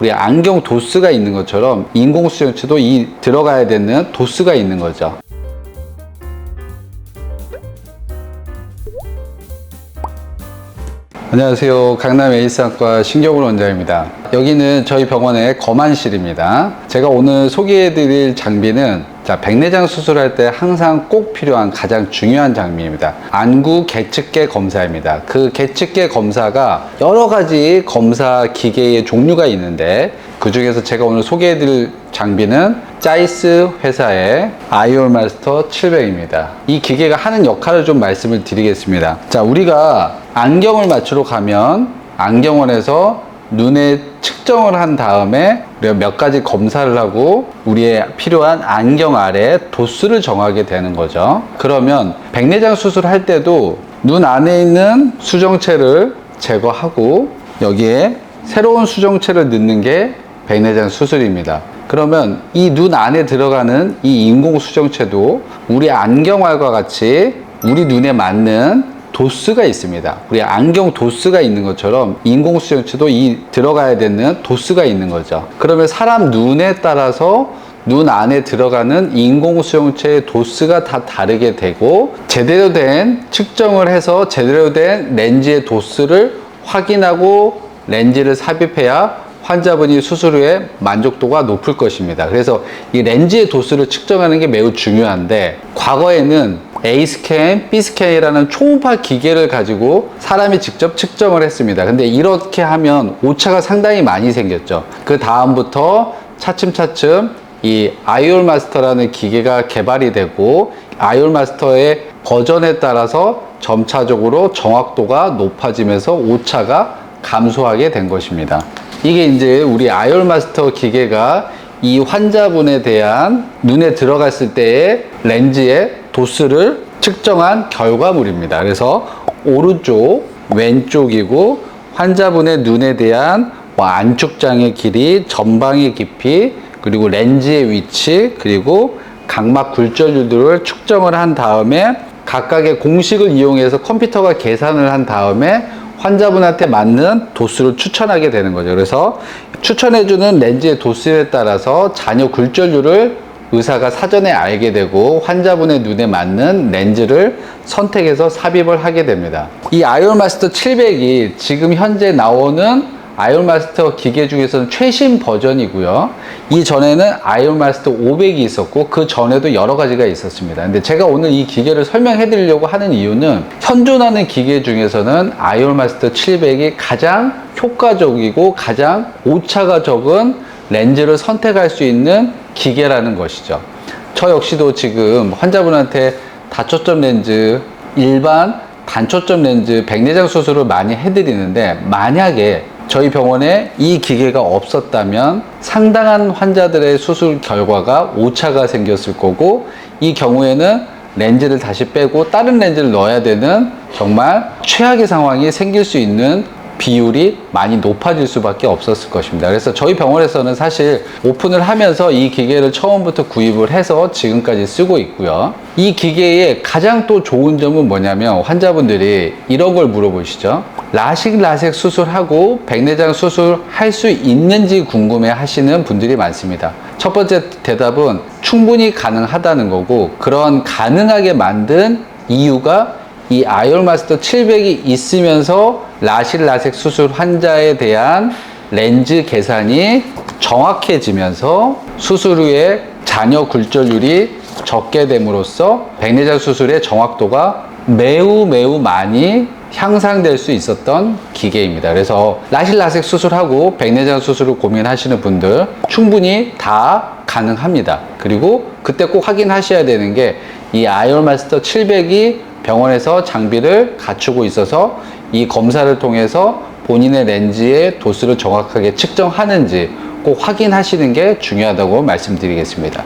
우리 안경 도스가 있는 것처럼 인공수정체도 이 들어가야 되는 도스가 있는 거죠. 안녕하세요. 강남 에이스안과 신경훈 원장입니다. 여기는 저희 병원의 검안실입니다. 제가 오늘 소개해드릴 장비는 백내장 수술할 때 항상 꼭 필요한 가장 중요한 장비입니다. 안구 계측계 검사입니다. 그 계측계 검사가 여러 가지 검사 기계의 종류가 있는데 그 중에서 제가 오늘 소개해드릴 장비는 짜이스 회사의 아이올마스터 700입니다. 이 기계가 하는 역할을 좀 말씀을 드리겠습니다. 자, 우리가 안경을 맞추러 가면 안경원에서 눈에 측정을 한 다음에 우리가 몇 가지 검사를 하고 우리의 필요한 안경 아래 도수를 정하게 되는 거죠. 그러면 백내장 수술할 때도 눈 안에 있는 수정체를 제거하고 여기에 새로운 수정체를 넣는 게 백내장 수술입니다. 그러면 이 눈 안에 들어가는 이 인공 수정체도 우리 안경알과 같이 우리 눈에 맞는 도스가 있습니다. 우리 안경 도스가 있는 것처럼 인공 수정체도 이 들어가야 되는 도스가 있는 거죠. 그러면 사람 눈에 따라서 눈 안에 들어가는 인공 수정체의 도스가 다 다르게 되고 제대로 된 측정을 해서 제대로 된 렌즈의 도스를 확인하고 렌즈를 삽입해야 환자분이 수술 후에 만족도가 높을 것입니다. 그래서 이 렌즈의 도수를 측정하는 게 매우 중요한데 과거에는 A스캔, B스캔이라는 초음파 기계를 가지고 사람이 직접 측정을 했습니다. 근데 이렇게 하면 오차가 상당히 많이 생겼죠. 그 다음부터 차츰차츰 이 아이올마스터라는 기계가 개발이 되고 아이올마스터의 버전에 따라서 점차적으로 정확도가 높아지면서 오차가 감소하게 된 것입니다. 이게 이제 우리 아이올마스터 기계가 이 환자분에 대한 눈에 들어갔을 때의 렌즈의 도수를 측정한 결과물입니다. 그래서 오른쪽, 왼쪽이고 환자분의 눈에 대한 안축장의 길이, 전방의 깊이, 그리고 렌즈의 위치, 그리고 각막 굴절률들을 측정을 한 다음에 각각의 공식을 이용해서 컴퓨터가 계산을 한 다음에 환자분한테 맞는 도수를 추천하게 되는 거죠. 그래서 추천해주는 렌즈의 도수에 따라서 잔여 굴절률을 의사가 사전에 알게 되고 환자분의 눈에 맞는 렌즈를 선택해서 삽입을 하게 됩니다. 이 아이올마스터 700이 지금 현재 나오는 아이올마스터 기계 중에서는 최신 버전이고요. 이 전에는 아이올마스터 500이 있었고 그 전에도 여러 가지가 있었습니다. 근데 제가 오늘 이 기계를 설명해 드리려고 하는 이유는 현존하는 기계 중에서는 아이올마스터 700이 가장 효과적이고 가장 오차가 적은 렌즈를 선택할 수 있는 기계라는 것이죠. 저 역시도 지금 환자분한테 다초점 렌즈, 일반 단초점 렌즈, 백내장 수술을 많이 해드리는데 만약에 저희 병원에 이 기계가 없었다면 상당한 환자들의 수술 결과가 오차가 생겼을 거고 이 경우에는 렌즈를 다시 빼고 다른 렌즈를 넣어야 되는 정말 최악의 상황이 생길 수 있는 비율이 많이 높아질 수밖에 없었을 것입니다. 그래서 저희 병원에서는 사실 오픈을 하면서 이 기계를 처음부터 구입을 해서 지금까지 쓰고 있고요. 이 기계의 가장 또 좋은 점은 뭐냐면 환자분들이 이런 걸 물어보시죠. 라식 수술하고 백내장 수술 할 수 있는지 궁금해 하시는 분들이 많습니다. 첫 번째 대답은 충분히 가능하다는 거고 그런 가능하게 만든 이유가 이 아이올마스터 700이 있으면서 라식 수술 환자에 대한 렌즈 계산이 정확해지면서 수술 후에 잔여 굴절률이 적게 됨으로써 백내장 수술의 정확도가 매우 많이 향상될 수 있었던 기계입니다. 그래서 라식 수술하고 백내장 수술을 고민하시는 분들 충분히 다 가능합니다. 그리고 그때 꼭 확인하셔야 되는 게 이 아이올마스터 700이 병원에서 장비를 갖추고 있어서 이 검사를 통해서 본인의 렌즈의 도수를 정확하게 측정하는지 꼭 확인하시는 게 중요하다고 말씀드리겠습니다.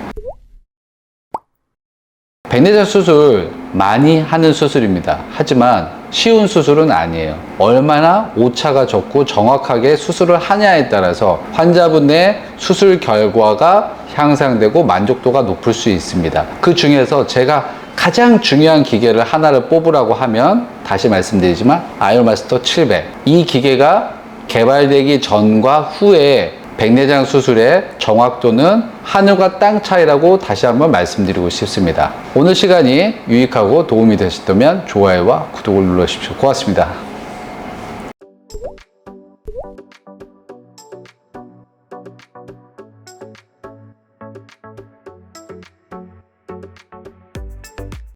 백내장 수술 많이 하는 수술입니다. 하지만 쉬운 수술은 아니에요. 얼마나 오차가 적고 정확하게 수술을 하냐에 따라서 환자분의 수술 결과가 향상되고 만족도가 높을 수 있습니다. 그 중에서 제가 가장 중요한 기계를 하나를 뽑으라고 하면 다시 말씀드리지만 아이올마스터 700 이 기계가 개발되기 전과 후에 백내장 수술의 정확도는 하늘과 땅 차이라고 다시 한번 말씀드리고 싶습니다. 오늘 시간이 유익하고 도움이 되셨다면 좋아요와 구독을 눌러주십시오. 고맙습니다.